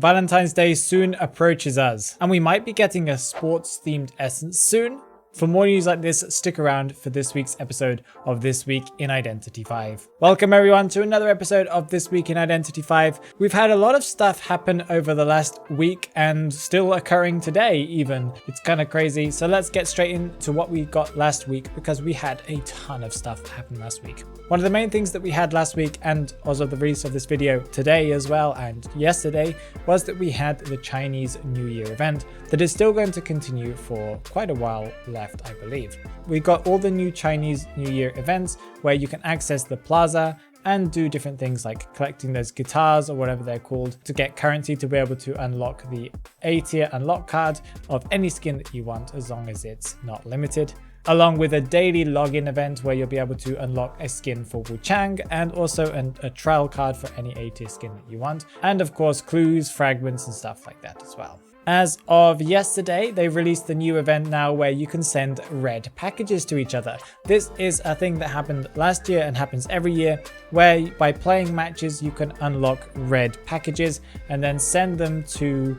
Valentine's Day soon approaches us, and we might be getting a sports-themed essence soon. For more news like this, stick around for this week's episode of This Week in Identity 5. Welcome everyone to another episode of This Week in Identity 5. We've had a lot of stuff happen over the last week and still occurring today even. It's kind of crazy. So let's get straight into what we got last week because we had a ton of stuff happen last week. One of the main things that we had last week, and also the release of this video today as well and yesterday, was that we had the Chinese New Year event that is still going to continue for quite a while left, I believe. We got all the new Chinese New Year events where you can access the plaza and do different things like collecting those guitars or whatever they're called to get currency to be able to unlock the A tier unlock card of any skin that you want as long as it's not limited. Along with a daily login event where you'll be able to unlock a skin for Wu Chang and also a trial card for any A tier skin that you want. And of course, clues, fragments and stuff like that as well. As of yesterday, they released the new event now where you can send red packages to each other. This is a thing that happened last year and happens every year, where by playing matches, you can unlock red packages and then send them to,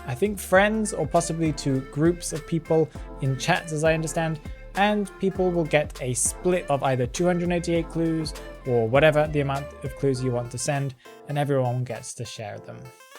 I think, friends or possibly to groups of people in chats, as I understand. And people will get a split of either 288 clues or whatever the amount of clues you want to send, and everyone gets to share them.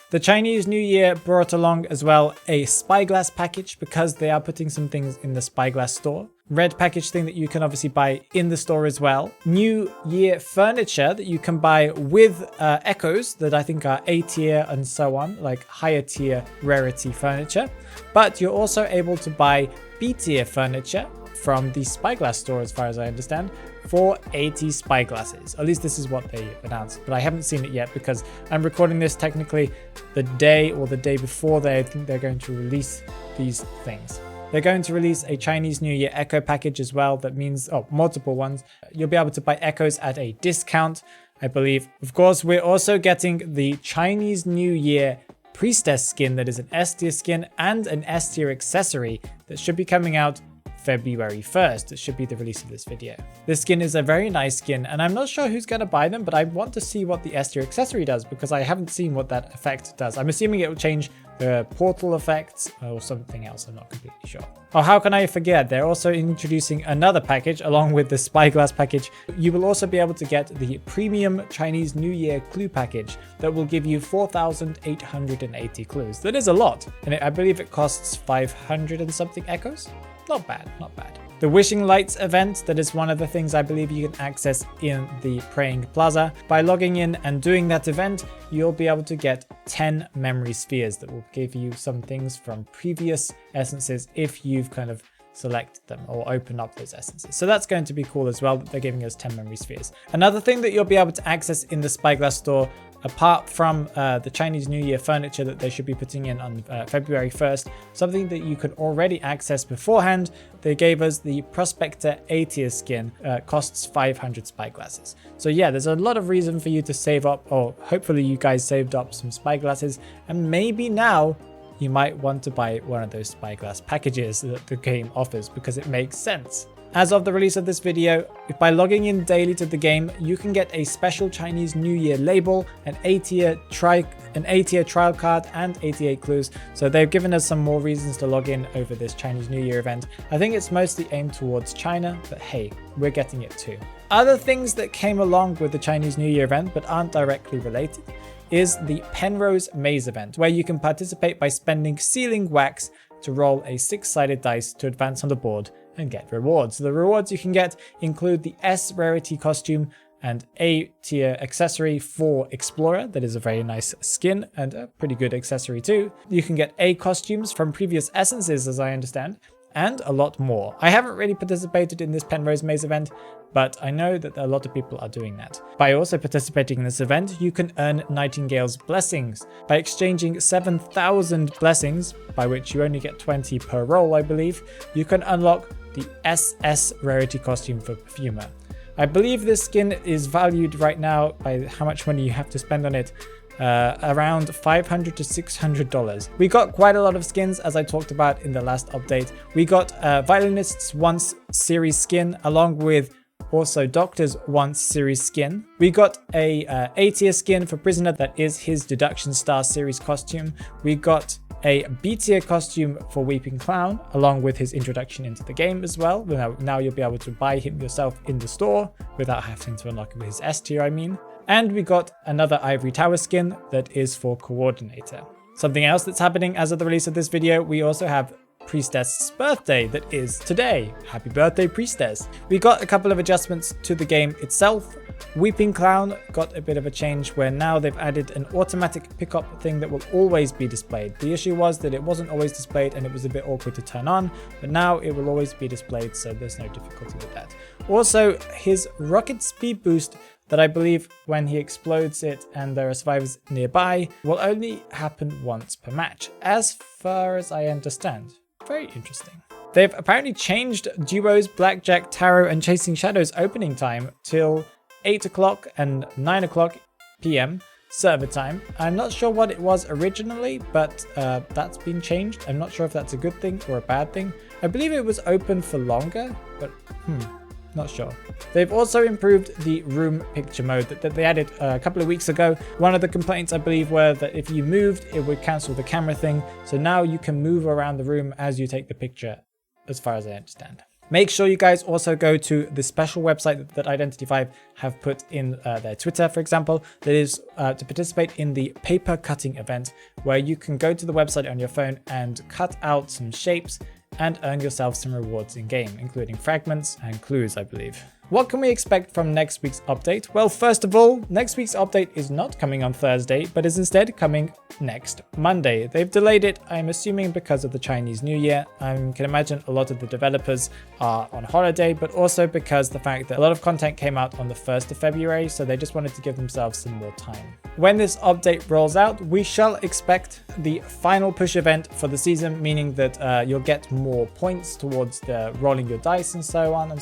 The Chinese New Year brought along as well a spyglass package because they are putting some things in the spyglass store. Red package thing that you can obviously buy in the store as well. New Year furniture that you can buy with echoes that I think are A tier and so on, like higher tier rarity furniture. But you're also able to buy B tier furniture from the spyglass store, as far as I understand, for 80 spyglasses. At least this is what they announced, but I haven't seen it yet because I'm recording this technically the day or the day before I think they're going to release these things. They're going to release a Chinese New Year Echo package as well. That means, multiple ones. You'll be able to buy Echoes at a discount, I believe. Of course, we're also getting the Chinese New Year Priestess skin that is an S tier skin and an S tier accessory that should be coming out February 1st. It should be the release of this video. This skin is a very nice skin and I'm not sure who's going to buy them, but I want to see what the S tier accessory does because I haven't seen what that effect does. I'm assuming it will change the portal effects or something else. I'm not completely sure. Oh, how can I forget? They're also introducing another package along with the spyglass package. You will also be able to get the premium Chinese New Year clue package that will give you 4,880 clues. That is a lot. And I believe it costs 500 and something echoes. Not bad, not bad. The Wishing Lights event, that is one of the things I believe you can access in the Praying Plaza. By logging in and doing that event, you'll be able to get 10 memory spheres that will give you some things from previous essences if you've kind of select them or open up those essences. So that's going to be cool as well that they're giving us 10 memory spheres. Another thing that you'll be able to access in the spyglass store, apart from the Chinese New Year furniture that they should be putting in on February 1st, something that you could already access beforehand, they gave us the Prospector A tier skin, costs 500 spyglasses. So yeah, there's a lot of reason for you to save up, or hopefully you guys saved up some spyglasses, and maybe now you might want to buy one of those spyglass packages that the game offers because it makes sense. As of the release of this video, by logging in daily to the game, you can get a special Chinese New Year label, an A tier trial card, and 88 clues. So they've given us some more reasons to log in over this Chinese New Year event. I think it's mostly aimed towards China, but hey, we're getting it too. Other things that came along with the Chinese New Year event but aren't directly related is the Penrose Maze event, where you can participate by spending sealing wax to roll a 6-sided dice to advance on the board and get rewards. The rewards you can get include the S rarity costume and A tier accessory for Explorer. That is a very nice skin and a pretty good accessory too. You can get A costumes from previous essences, as I understand, and a lot more. I haven't really participated in this Penrose Maze event, but I know that a lot of people are doing that. By also participating in this event, you can earn Nightingale's blessings. By exchanging 7,000 blessings, by which you only get 20 per roll, I believe, you can unlock the SS rarity costume for Perfumer. I believe this skin is valued right now by how much money you have to spend on it, around $500 to $600. We got quite a lot of skins, as I talked about in the last update. We got Violinists Once series skin along with also Doctor's Once series skin. We got a A-tier skin for Prisoner that is his Deduction Star series costume. We got a B-tier costume for Weeping Clown, along with his introduction into the game as well. Now you'll be able to buy him yourself in the store without having to unlock his S-tier, I mean. And we got another Ivory Tower skin that is for Coordinator. Something else that's happening as of the release of this video, we also have Priestess's birthday that is today. Happy birthday, Priestess. We got a couple of adjustments to the game itself. Weeping Clown got a bit of a change where now they've added an automatic pickup thing that will always be displayed. The issue was that it wasn't always displayed and it was a bit awkward to turn on, but now it will always be displayed, so there's no difficulty with that. Also, his rocket speed boost that I believe when he explodes it and there are survivors nearby will only happen once per match, as far as I understand. Very interesting. They've apparently changed Duos, Blackjack, Tarot and Chasing Shadows opening time till 8 o'clock and 9 o'clock PM server time. I'm not sure what it was originally, but that's been changed. I'm not sure if that's a good thing or a bad thing. I believe it was open for longer, but not sure. They've also improved the room picture mode that they added a couple of weeks ago. One of the complaints I believe were that if you moved, it would cancel the camera thing. So now you can move around the room as you take the picture, as far as I understand. Make sure you guys also go to the special website that Identity5 have put in their Twitter, for example, that is to participate in the paper cutting event, where you can go to the website on your phone and cut out some shapes and earn yourself some rewards in game, including fragments and clues, I believe. What can we expect from next week's update? Well, first of all, next week's update is not coming on Thursday, but is instead coming next Monday. They've delayed it, I'm assuming because of the Chinese New Year. I can imagine a lot of the developers are on holiday, but also because the fact that a lot of content came out on the 1st of February, so they just wanted to give themselves some more time. When this update rolls out, we shall expect the final push event for the season, meaning that you'll get more points towards the rolling your dice and so on,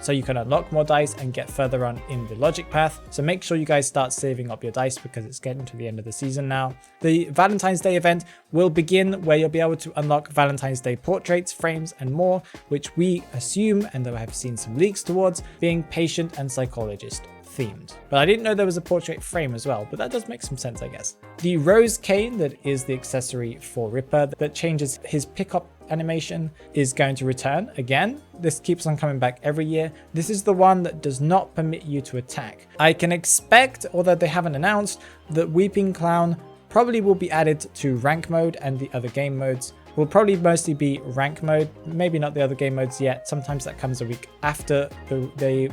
so you can unlock more dice and get further on in the logic path. So make sure you guys start saving up your dice because it's getting to the end of the season now. The Valentine's Day event will begin where you'll be able to unlock Valentine's Day portraits, frames and more, which we assume, and I have seen some leaks towards, being patient and psychologist themed. But I didn't know there was a portrait frame as well, but that does make some sense, I guess. The rose cane, that is the accessory for Ripper that changes his pickup animation, is going to return again. This keeps on coming back every year. This is the one that does not permit you to attack. I can expect, although they haven't announced, that Weeping Clown probably will be added to rank mode, and the other game modes will probably mostly be rank mode, maybe not the other game modes yet. Sometimes that comes a week after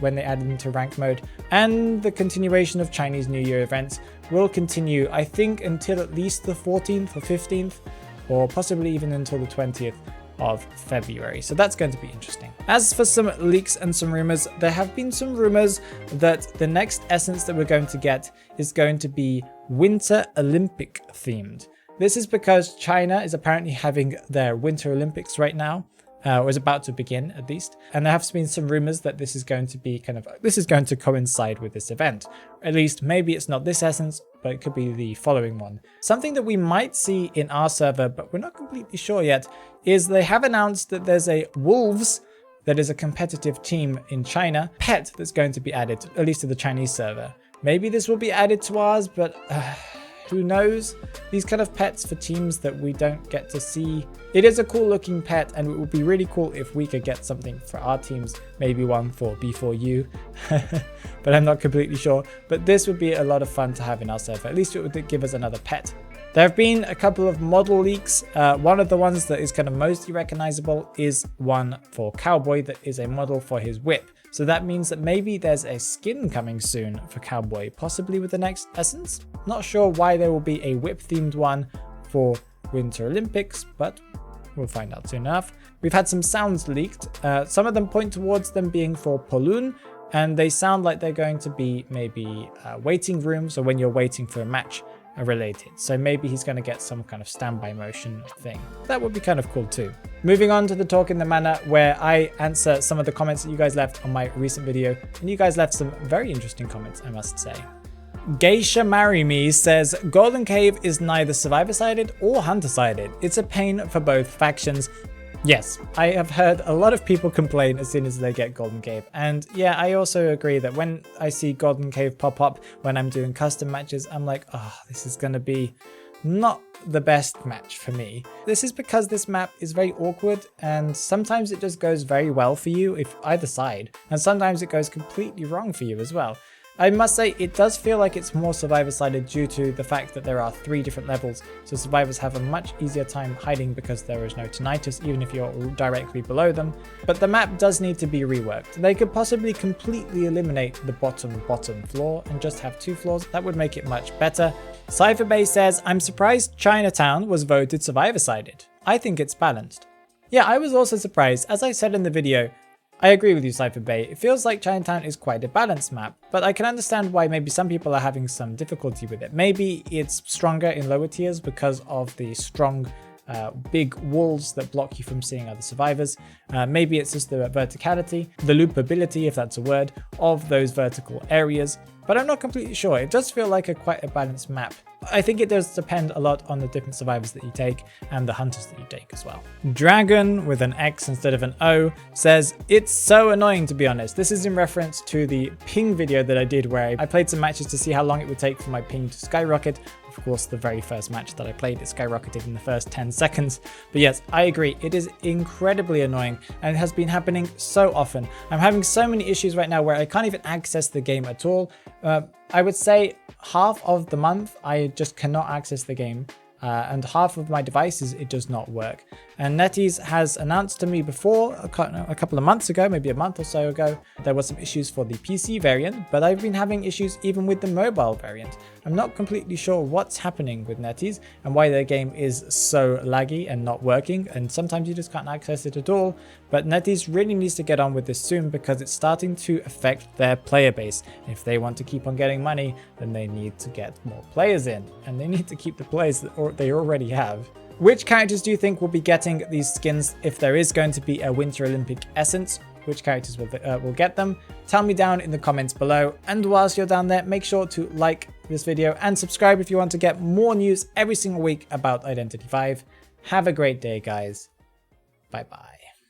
when they add them to rank mode. And the continuation of Chinese New Year events will continue, I think, until at least the 14th or 15th, or possibly even until the 20th of February. So that's going to be interesting. As for some leaks and some rumors, there have been some rumors that the next essence that we're going to get is going to be Winter Olympic themed. This is because China is apparently having their Winter Olympics right now, or is about to begin at least. And there have been some rumors that this is going to be this is going to coincide with this event. At least maybe it's not this essence, but it could be the following one. Something that we might see in our server, but we're not completely sure yet, is they have announced that there's a Wolves, that is a competitive team in China, pet that's going to be added, at least to the Chinese server. Maybe this will be added to ours, but who knows? These kind of pets for teams that we don't get to see. It is a cool looking pet, and it would be really cool if we could get something for our teams, maybe one for B4U, but I'm not completely sure. But this would be a lot of fun to have in our server. At least it would give us another pet. There have been a couple of model leaks. One of the ones that is kind of mostly recognizable is one for Cowboy that is a model for his whip. So that means that maybe there's a skin coming soon for Cowboy, possibly with the next essence. Not sure why there will be a whip themed one for Winter Olympics, but we'll find out soon enough. We've had some sounds leaked. Some of them point towards them being for Poloon, and they sound like they're going to be maybe waiting rooms, or when you're waiting for a match related. So maybe he's going to get some kind of standby motion thing. That would be kind of cool too. Moving on to the Talk in the Manor, where I answer some of the comments that you guys left on my recent video, and you guys left some very interesting comments, I must say. Geisha Marry Me says, Golden Cave is neither survivor-sided or hunter-sided. It's a pain for both factions. Yes, I have heard a lot of people complain as soon as they get Golden Cave. And yeah, I also agree that when I see Golden Cave pop up when I'm doing custom matches, I'm like, oh, this is going to be not the best match for me. This is because this map is very awkward and sometimes it just goes very well for you if either side, and sometimes it goes completely wrong for you as well. I must say it does feel like it's more survivor-sided due to the fact that there are 3 different levels, so survivors have a much easier time hiding because there is no tinnitus even if you're directly below them. But the map does need to be reworked. They could possibly completely eliminate the bottom floor and just have 2 floors. That would make it much better. Cypher Bay says, I'm surprised Chinatown was voted survivor-sided. I think it's balanced. Yeah, I was also surprised. As I said in the video, I agree with you, Cypher Bay. It feels like Chinatown is quite a balanced map, but I can understand why maybe some people are having some difficulty with it. Maybe it's stronger in lower tiers because of the strong big walls that block you from seeing other survivors. Maybe it's just the verticality, the loopability, if that's a word, of those vertical areas. But I'm not completely sure. It does feel like quite a balanced map. I think it does depend a lot on the different survivors that you take and the hunters that you take as well. Dragon with an X instead of an O says, it's so annoying to be honest. This is in reference to the ping video that I did where I played some matches to see how long it would take for my ping to skyrocket. Of course, the very first match that I played, it skyrocketed in the first 10 seconds. But yes, I agree. It is incredibly annoying and it has been happening so often. I'm having so many issues right now where I can't even access the game at all. I would say half of the month I just cannot access the game. And half of my devices it does not work. And NetEase has announced to me before, a couple of months ago, maybe a month or so ago, there were some issues for the PC variant, but I've been having issues even with the mobile variant. I'm not completely sure what's happening with NetEase and why their game is so laggy and not working, and sometimes you just can't access it at all. But NetEase really needs to get on with this soon because it's starting to affect their player base. If they want to keep on getting money, then they need to get more players in, and they need to keep the players that they already have. Which characters do you think will be getting these skins if there is going to be a Winter Olympic Essence? Which characters will get them? Tell me down in the comments below. And whilst you're down there, make sure to like this video and subscribe if you want to get more news every single week about Identity V. Have a great day, guys. Bye bye.